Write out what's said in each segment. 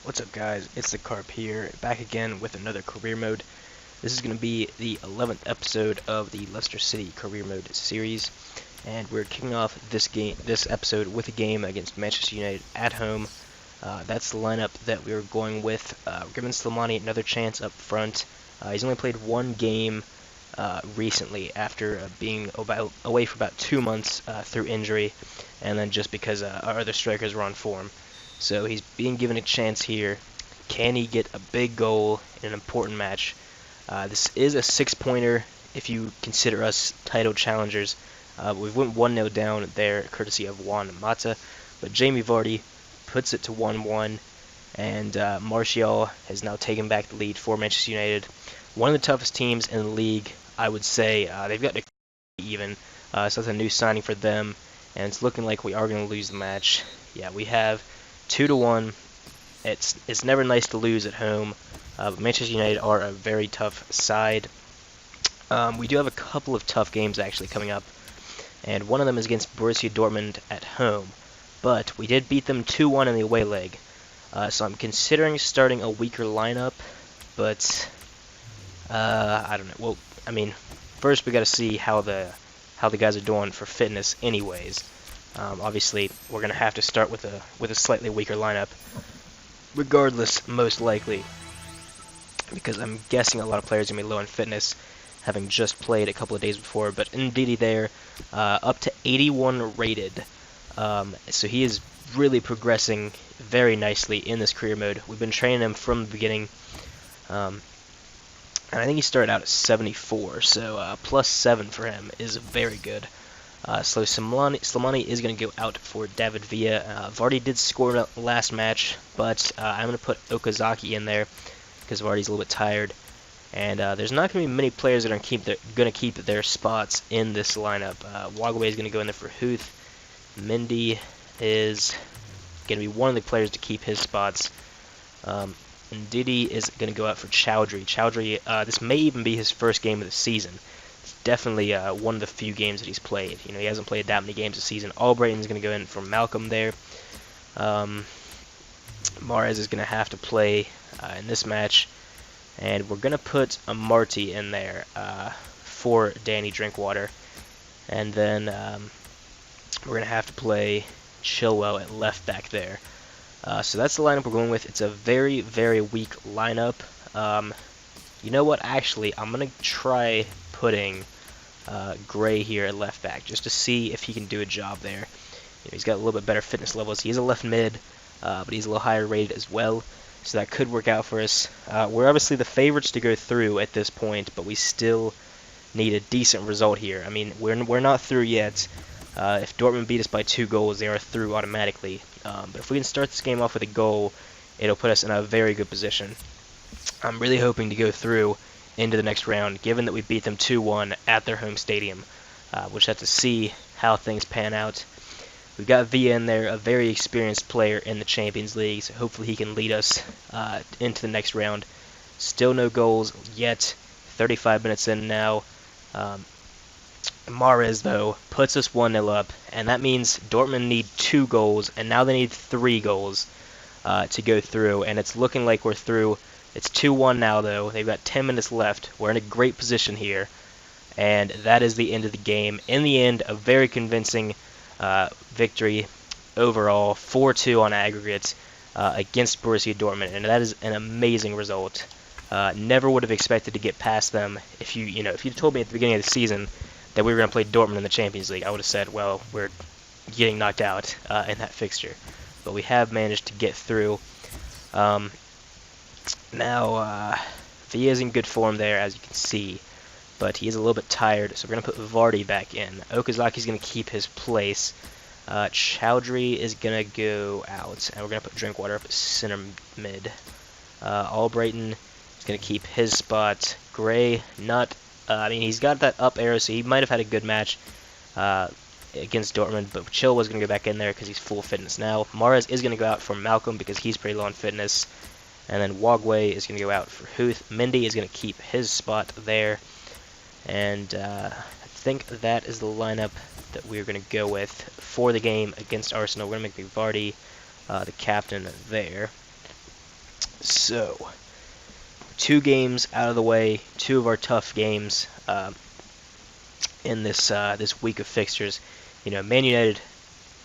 What's up guys, it's the Carp here, back again with another career mode. This is going to be the 11th episode of the Leicester City career mode series, and we're kicking off this episode with a game against Manchester United at home. That's the lineup that we're going with. We're giving Slimani another chance up front. He's only played one game recently after being away for about 2 months through injury, and then just because our other strikers were on form. So he's being given a chance here. Can he get a big goal in an important match? This is a 6-pointer if you consider us title challengers. We went 1-0 down there, courtesy of Juan Mata, but Jamie Vardy puts it to 1-1, and Martial has now taken back the lead for Manchester United. One of the toughest teams in the league, I would say. They've got even, so that's a new signing for them, and it's looking like we are going to lose the match. Yeah, we have 2-1. It's never nice to lose at home, but Manchester United are a very tough side. We do have a couple of tough games actually coming up, and one of them is against Borussia Dortmund at home. But we did beat them 2-1 in the away leg, so I'm considering starting a weaker lineup. But I don't know. Well, I mean, first we got to see how the guys are doing for fitness, anyways. Obviously, we're going to have to start with a slightly weaker lineup, regardless, most likely, because I'm guessing a lot of players are going to be low in fitness, having just played a couple of days before. But Ndidi there, up to 81 rated, so he is really progressing very nicely in this career mode. We've been training him from the beginning, and I think he started out at 74, so plus 7 for him is very good. So Slimani is going to go out for David Villa. Vardy did score last match, but I'm going to put Okazaki in there because Vardy's a little bit tired. And there's not going to be many players that are going to keep their spots in this lineup. Wagway is going to go in there for Huth. Mendy is going to be one of the players to keep his spots. And Didi is going to go out for Chowdhury. Chowdhury, this may even be his first game of the season. Definitely one of the few games that he's played. You know, he hasn't played that many games this season. Albrighton's going to go in for Malcolm there. Mahrez is going to have to play in this match. And we're going to put a Marty in there for Danny Drinkwater. And then we're going to have to play Chilwell at left back there. So that's the lineup we're going with. It's a very, very weak lineup. You know what? Actually, I'm going to try putting Gray here at left back just to see if he can do a job there. You know, he's got a little bit better fitness levels. He is a left mid, but he's a little higher rated as well, so that could work out for us. We're obviously the favorites to go through at this point, but we still need a decent result here. I mean, we're not through yet. If Dortmund beat us by 2 goals, they are through automatically. But if we can start this game off with a goal, it'll put us in a very good position. I'm really hoping to go through into the next round, given that we beat them 2-1 at their home stadium. We'll just have to see how things pan out. We've got Villa in there, a very experienced player in the Champions League, so hopefully he can lead us into the next round. Still no goals yet, 35 minutes in now. Mahrez, though, puts us 1-0 up, and that means Dortmund need 2 goals, and now they need 3 goals to go through, and it's looking like we're through. It's 2-1 now, though. They've got 10 minutes left. We're in a great position here, and that is the end of the game. In the end, a very convincing victory overall, 4-2 on aggregate against Borussia Dortmund, and that is an amazing result. Never would have expected to get past them. If you told me at the beginning of the season that we were going to play Dortmund in the Champions League, I would have said, well, we're getting knocked out in that fixture. But we have managed to get through. Now, Villa's in good form there, as you can see, but he is a little bit tired, so we're going to put Vardy back in. Okazaki's going to keep his place. Chowdhury is going to go out, and we're going to put Drinkwater up at center mid. Albrighton is going to keep his spot. Gray, I mean, he's got that up arrow, so he might have had a good match against Dortmund, but Chilwell's going to go back in there because he's full fitness now. Mahrez is going to go out for Malcolm because he's pretty low on fitness. And then Wagway is going to go out for Huth. Mendy is going to keep his spot there. And I think that is the lineup that we're going to go with for the game against Arsenal. We're going to make Vardy the captain there. So, 2 games out of the way, 2 of our tough games in this week of fixtures. Man United,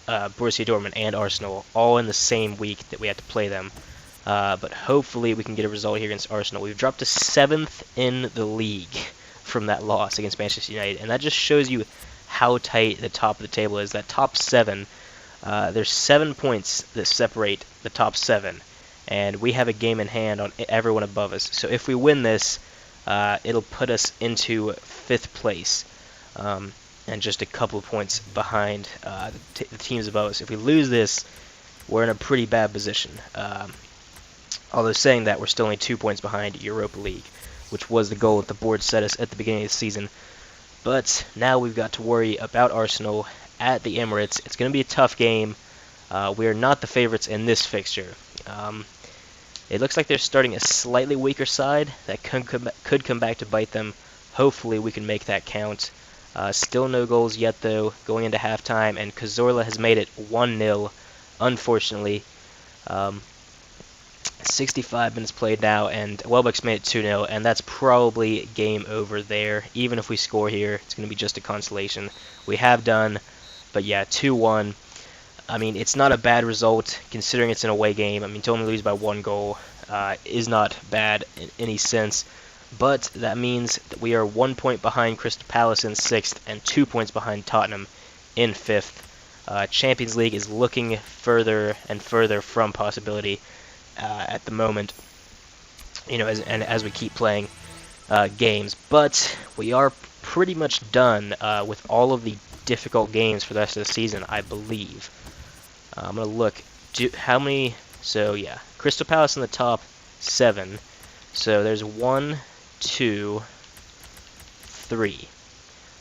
Borussia Dortmund, and Arsenal all in the same week that we have to play them. But hopefully we can get a result here against Arsenal. We've dropped to 7th in the league from that loss against Manchester United, and that just shows you how tight the top of the table is. That top 7, there's 7 points that separate the top 7, and we have a game in hand on everyone above us. So if we win this, it'll put us into 5th place, and just a couple of points behind the teams above us. If we lose this, we're in a pretty bad position. Although saying that, we're still only 2 points behind Europa League, which was the goal that the board set us at the beginning of the season. But now we've got to worry about Arsenal at the Emirates. It's going to be a tough game. We are not the favorites in this fixture. It looks like they're starting a slightly weaker side that could come back to bite them. Hopefully we can make that count. Still no goals yet, though, going into halftime, and Cazorla has made it 1-0, unfortunately. 65 minutes played now, and Welbeck's made it 2-0, and that's probably game over there. Even if we score here, it's going to be just a consolation. We have done, but yeah, 2-1. I mean, it's not a bad result, considering it's an away game. I mean, to only lose by 1 goal is not bad in any sense, but that means that we are 1 point behind Crystal Palace in 6th, and 2 points behind Tottenham in 5th. Champions League is looking further and further from possibility at the moment, as we keep playing games. But we are pretty much done with all of the difficult games for the rest of the season, I believe. I'm going to look. How many? So, yeah. Crystal Palace in the top 7. So, there's 1, 2, 3.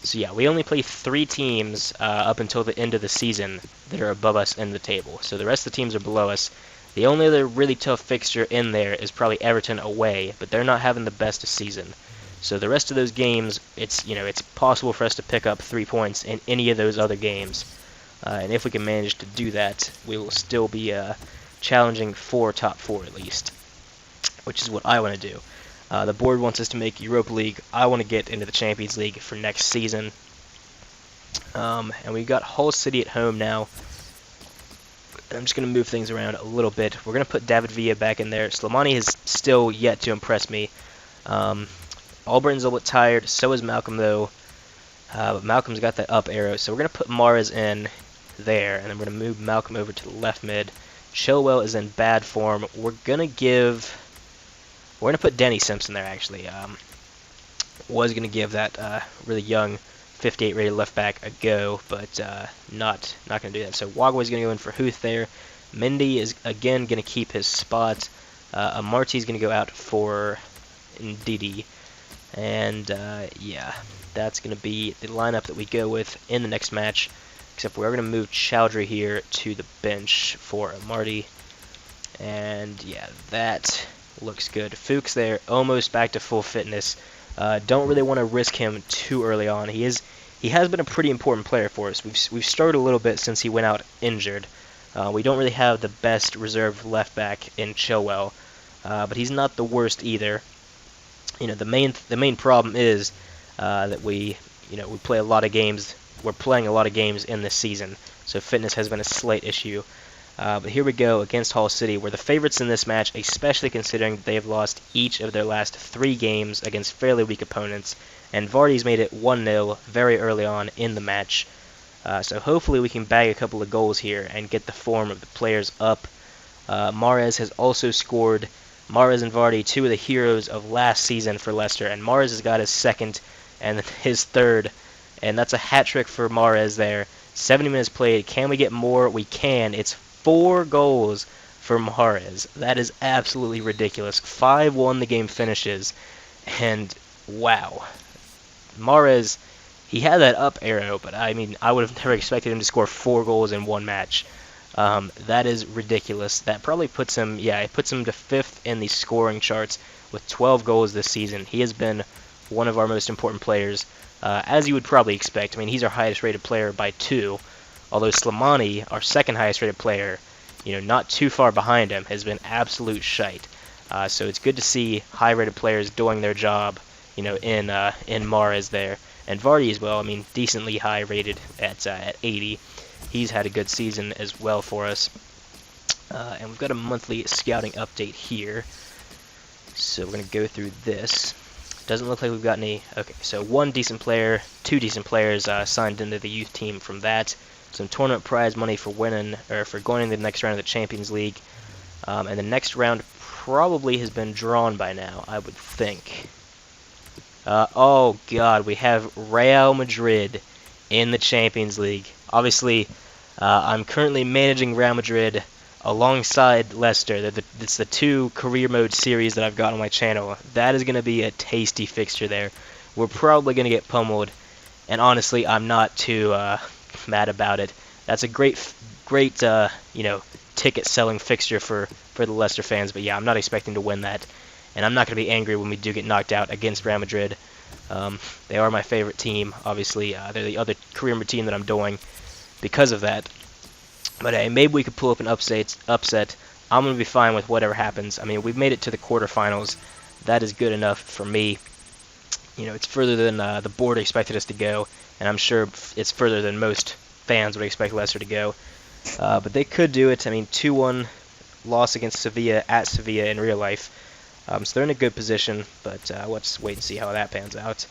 So, yeah, we only play 3 teams up until the end of the season that are above us in the table. So, the rest of the teams are below us. The only other really tough fixture in there is probably Everton away, but they're not having the best of season. So the rest of those games, it's possible for us to pick up 3 points in any of those other games. And if we can manage to do that, we will still be challenging for top 4 at least, which is what I want to do. The board wants us to make Europa League. I want to get into the Champions League for next season. And we've got Hull City at home now. I'm just going to move things around a little bit. We're going to put David Villa back in there. Slimani has still yet to impress me. Albright's a little bit tired. So is Malcolm, though. But Malcolm's got that up arrow. So we're going to put Mahrez in there. And then we're going to move Malcolm over to the left mid. Chilwell is in bad form. We're going to put Denny Simpson there, actually. Was going to give that really young 58 rated left back a go, but not going to do that. So Wagway's going to go in for Huth there. Mendy is again going to keep his spot. Amarty's going to go out for Ndidi. And yeah, that's going to be the lineup that we go with in the next match. Except we're going to move Chowdhury here to the bench for Amarty. And yeah, that looks good. Fuchs there, almost back to full fitness. Don't really want to risk him too early on. He has been a pretty important player for us. We've struggled a little bit since he went out injured. We don't really have the best reserve left back in Chilwell, but he's not the worst either. The main problem is that we play a lot of games. We're playing a lot of games in this season, so fitness has been a slight issue. But here we go against Hull City. We're the favorites in this match, especially considering they have lost each of their last 3 games against fairly weak opponents. And Vardy's made it 1-0 very early on in the match. So hopefully we can bag a couple of goals here and get the form of the players up. Mahrez has also scored. Mahrez and Vardy, 2 of the heroes of last season for Leicester. And Mahrez has got his 2nd and his 3rd. And that's a hat trick for Mahrez there. 70 minutes played. Can we get more? We can. It's 4 goals for Mahrez. That is absolutely ridiculous. 5-1 the game finishes. And wow. Mahrez, he had that up arrow, but I mean, I would have never expected him to score 4 goals in one match. That is ridiculous. That probably puts him, it puts him to 5th in the scoring charts with 12 goals this season. He has been one of our most important players, as you would probably expect. I mean, he's our highest rated player by 2. Although Slimani, our 2nd highest rated player, not too far behind him, has been absolute shite. So it's good to see high-rated players doing their job, in Mahrez there, and Vardy as well. I mean, decently high-rated at 80. He's had a good season as well for us. And we've got a monthly scouting update here. So we're going to go through this. Doesn't look like we've got any. Okay, so one decent player, two decent players signed into the youth team from that. Some tournament prize money for winning, or for going into the next round of the Champions League. And the next round probably has been drawn by now, I would think. Oh god, we have Real Madrid in the Champions League. Obviously, I'm currently managing Real Madrid alongside Leicester. It's the two career mode series that I've got on my channel. That is going to be a tasty fixture there. We're probably going to get pummeled, and honestly, I'm not too mad about it. That's a great ticket selling fixture for the Leicester fans. But yeah, I'm not expecting to win that, and I'm not going to be angry when we do get knocked out against Real Madrid. They are my favorite team. Obviously, they're the other career mode team that I'm doing because of that. But hey, maybe we could pull up an upset. I'm going to be fine with whatever happens. I mean, we've made it to the quarterfinals. That is good enough for me. It's further than the board expected us to go, and I'm sure it's further than most fans would expect Leicester to go. But they could do it. I mean, 2-1 loss against Sevilla at Sevilla in real life. So they're in a good position, but let's wait and see how that pans out.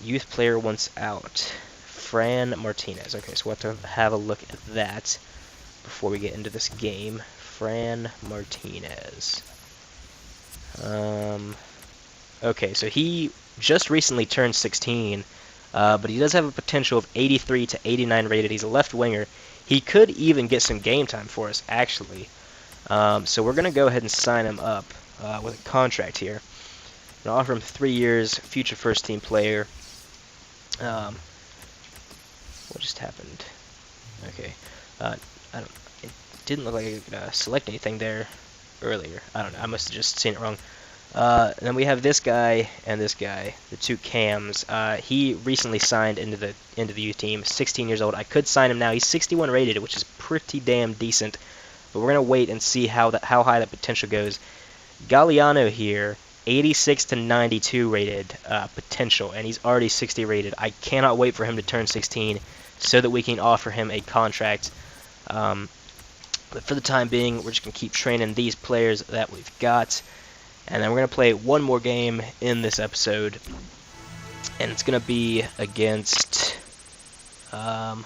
Youth player once out. Fran Martinez. Okay, so we'll have to have a look at that before we get into this game. Fran Martinez. Okay, so he just recently turned 16, but he does have a potential of 83 to 89 rated. He's a left winger. He could even get some game time for us, actually. So we're going to go ahead and sign him up with a contract here. I'm going to offer him 3 years, future first team player. What just happened? Okay. It didn't look like I could select anything there earlier. I don't know. I must have just seen it wrong. And then we have this guy and this guy, the two cams. He recently signed into the youth team, 16 years old. I could sign him now. He's 61 rated, which is pretty damn decent. But we're gonna wait and see how high that potential goes. Galliano here, 86 to 92 rated potential, and he's already 60 rated. I cannot wait for him to turn 16 so that we can offer him a contract. But for the time being, we're just going to keep training these players that we've got. And then we're going to play one more game in this episode. And it's going to be against... I've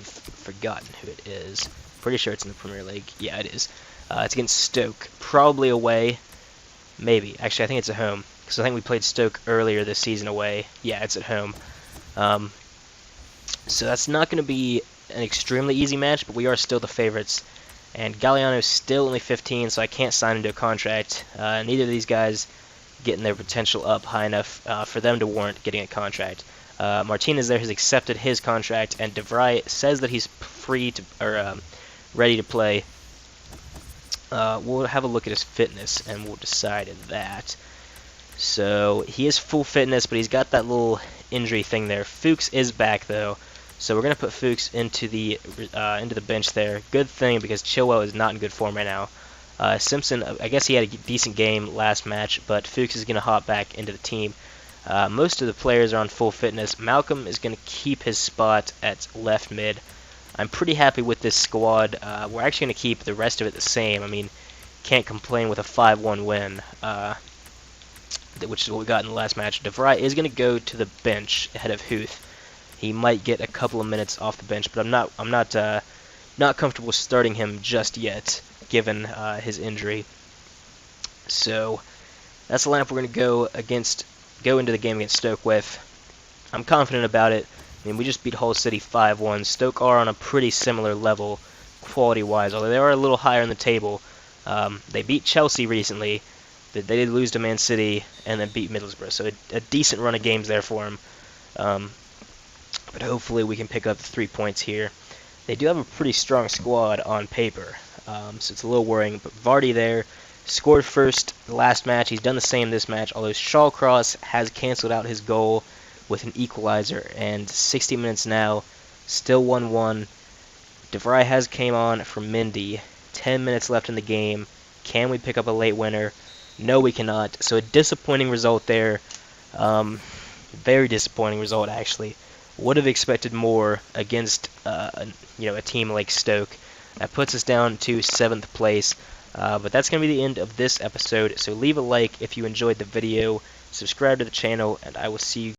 forgotten who it is. Pretty sure it's in the Premier League. Yeah, it is. It's against Stoke. Probably away. Maybe. Actually, I think it's at home. Because I think we played Stoke earlier this season away. Yeah, it's at home. So that's not going to be an extremely easy match, but we are still the favorites. And Galliano's still only 15, so I can't sign him to a contract. Neither of these guys getting their potential up high enough for them to warrant getting a contract. Martinez there has accepted his contract, and De Vrij says that he's free to or ready to play. We'll have a look at his fitness, and we'll decide that. So he is full fitness, but he's got that little injury thing there. Fuchs is back though, so we're gonna put Fuchs into the bench there. Good thing, because Chilwell is not in good form right now. Simpson, I guess he had a decent game last match, but Fuchs is gonna hop back into the team. Most of the players are on full fitness. Malcolm is gonna keep his spot at left mid. I'm pretty happy with this squad. We're actually gonna keep the rest of it the same. I mean, can't complain with a 5-1 win. Which is what we got in the last match. De Vrij is going to go to the bench ahead of Huth. He might get a couple of minutes off the bench, but I'm not comfortable starting him just yet, given his injury. So that's the lineup we're going to go into the game against Stoke with. I'm confident about it. I mean, we just beat Hull City 5-1. Stoke are on a pretty similar level, quality-wise, although they are a little higher in the table. They beat Chelsea recently. They did lose to Man City and then beat Middlesbrough, so a decent run of games there for them. But hopefully we can pick up the 3 points here. They do have a pretty strong squad on paper, so it's a little worrying. But Vardy there scored first the last match. He's done the same this match, although Shawcross has canceled out his goal with an equalizer. And 60 minutes now, still 1-1. De Vrij has came on for Mendy. 10 minutes left in the game. Can we pick up a late winner? No, we cannot. So a disappointing result there. Very disappointing result, actually. Would have expected more against a team like Stoke. That puts us down to 7th place. But that's going to be the end of this episode. So leave a like if you enjoyed the video. Subscribe to the channel, and I will see you